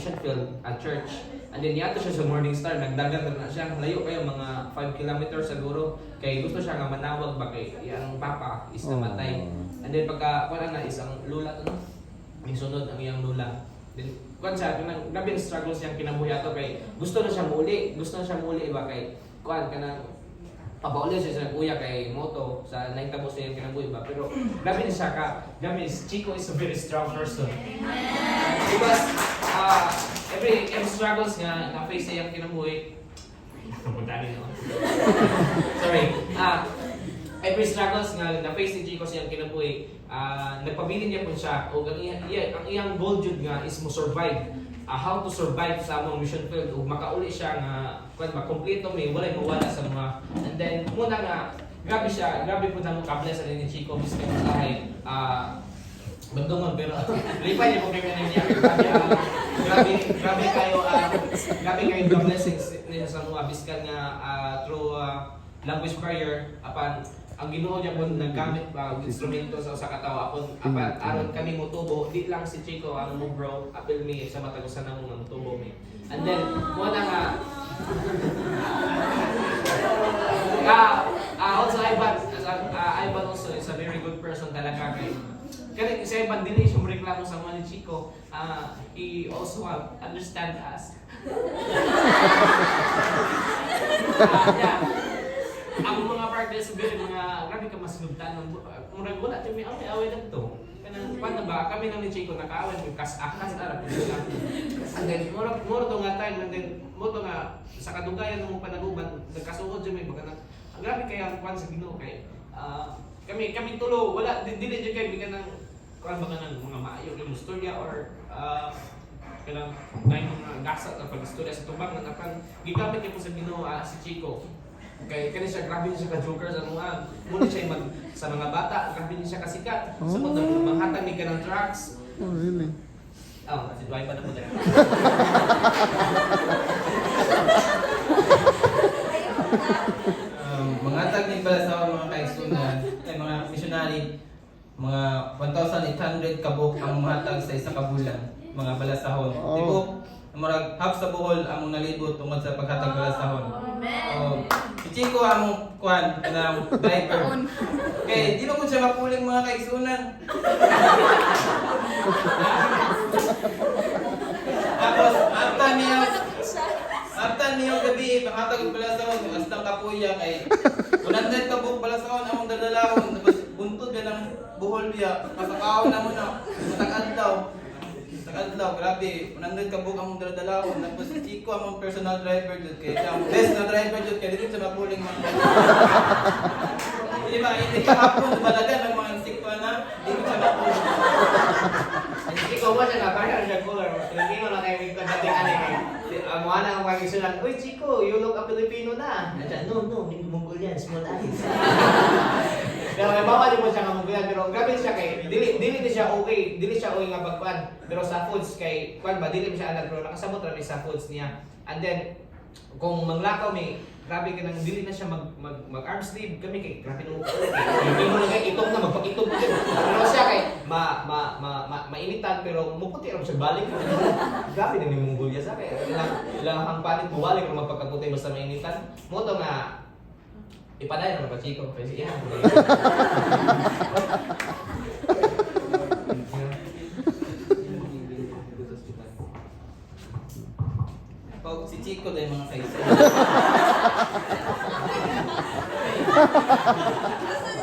mission field at church. And then yato siya sa Morning Star, nagdagan na siya, layo kayo mga 5 kilometers siguro. Kay gusto siya nga manawag ba kay iyang papa is namatay. And then pagka wala na isang lula to no. May sunod ang iyang lula. Then kuan siya kanang grabe struggles siyang kinabuhi ato kay gusto na siya muli ba kay kuan kanang pabauli siya sa kuya kay moto sa naitabo sa iyang kinabuhi ba pero grabe na siya grabe Chico is a very strong person. Because every struggles nga na-face sa iyang kinabuhi. Sorry. Every struggles nga na-face ni Chico sa iyang kinabuhi, nagpabilin niya po siya o ang iyang goal jud nga is mo survive. How to survive sa among mission field ug makauli siya nga kun makompleto may walay mawala sa mga and then muna nga grabe po na mo ka-bless ni Chico mismo ay Bandungan pero lipay niyo po kayo niya. Grabe kayo blessings ninyo sa mga biskan nga through language prayer apan ang Ginoo niya po naggamit pa og instrumento sa usa ka tawo apan aron kami motubo di lang si Chico ang mo bro apil mi sa matagusan namo nga motubo mi. And then mo na nga also Ivan also is a very good person talaga kay kaya sa ibang dili siya reklamo sa mga ni Chico, he also understand us. Ang mga partners sabi mga grabe ka mas lugtan murag wala ti mi away dagto. Kanang paano ba kami nang ni Chico nakaaway mi kas-akas ara pud lang. And then murag to nga time and then mo to nga sa kadugayan ng panaguban nagkasuod jud may baga grabe kaya ang kwan sa Ginoo kay kami tulo wala dili jud kay bigan ng kuan ba kanang mga maayo yung istorya or kanang may mga gasa sa pag-istorya sa tubang na napan gigamit niya po sa Ginoo si Chico kay kani siya grabe siya ka joker sa mga muna siya mag sa mga bata grabe siya kasikat sa mga manghatag ni kanang trucks really si Dwight pa na mo dere mga tagnig pala sa mga kaigsunan ay mga missionary mga 1,800 kabuk ang mahatag sa isa ka bulan mga balasahon. Tibok murag half sa buhol among nalibot tungod sa paghatag balasahon. Si Chico among kuan kanang driver. Kay di ba kun siya mapuling mga kaigsunan. Tapos after niyo gabi panghatag og balasahon hasta kapuya kay 100 kabuk balasahon among dadalahon tapos buntod ka ng buhol biya pasakaon na mo na Tagadlaw grabe 100 kabuk among dadalahon tapos si Chico among personal driver jud kay siya ang best na driver jud kay dili siya mapuling mga di ba hindi hapon balagan ng mga insekto na dili siya mapuling. Chico mo siya na parang siya color hindi mo na kayo magkadating ang mga nang magisulan, uy Chico, you look a Filipino na. No, Mongolian, small eyes. Pero may bawal mo siya ng Mongolian, pero grabe siya kay, dili siya okay nga pagkuhan. Pero sa foods kay, kuhan ba, dili siya alam, pero nakasabot rin sa foods niya. And then, kung manglakaw grabe ka nang dili na siya mag-arm sleeve kami kay grabe nung hindi mo na kay itong na magpakitong mo din. Pero siya kay mainitan pero muputi ram siya balik. Grabe na ni Mongolia sa kay ilang ang palit mo balik kung magpakaputay basta mainitan. Mo to nga ipaday na pa Chico kasi yan. Pag si Chico dahil mga kaisa.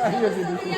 Ayos, hindi.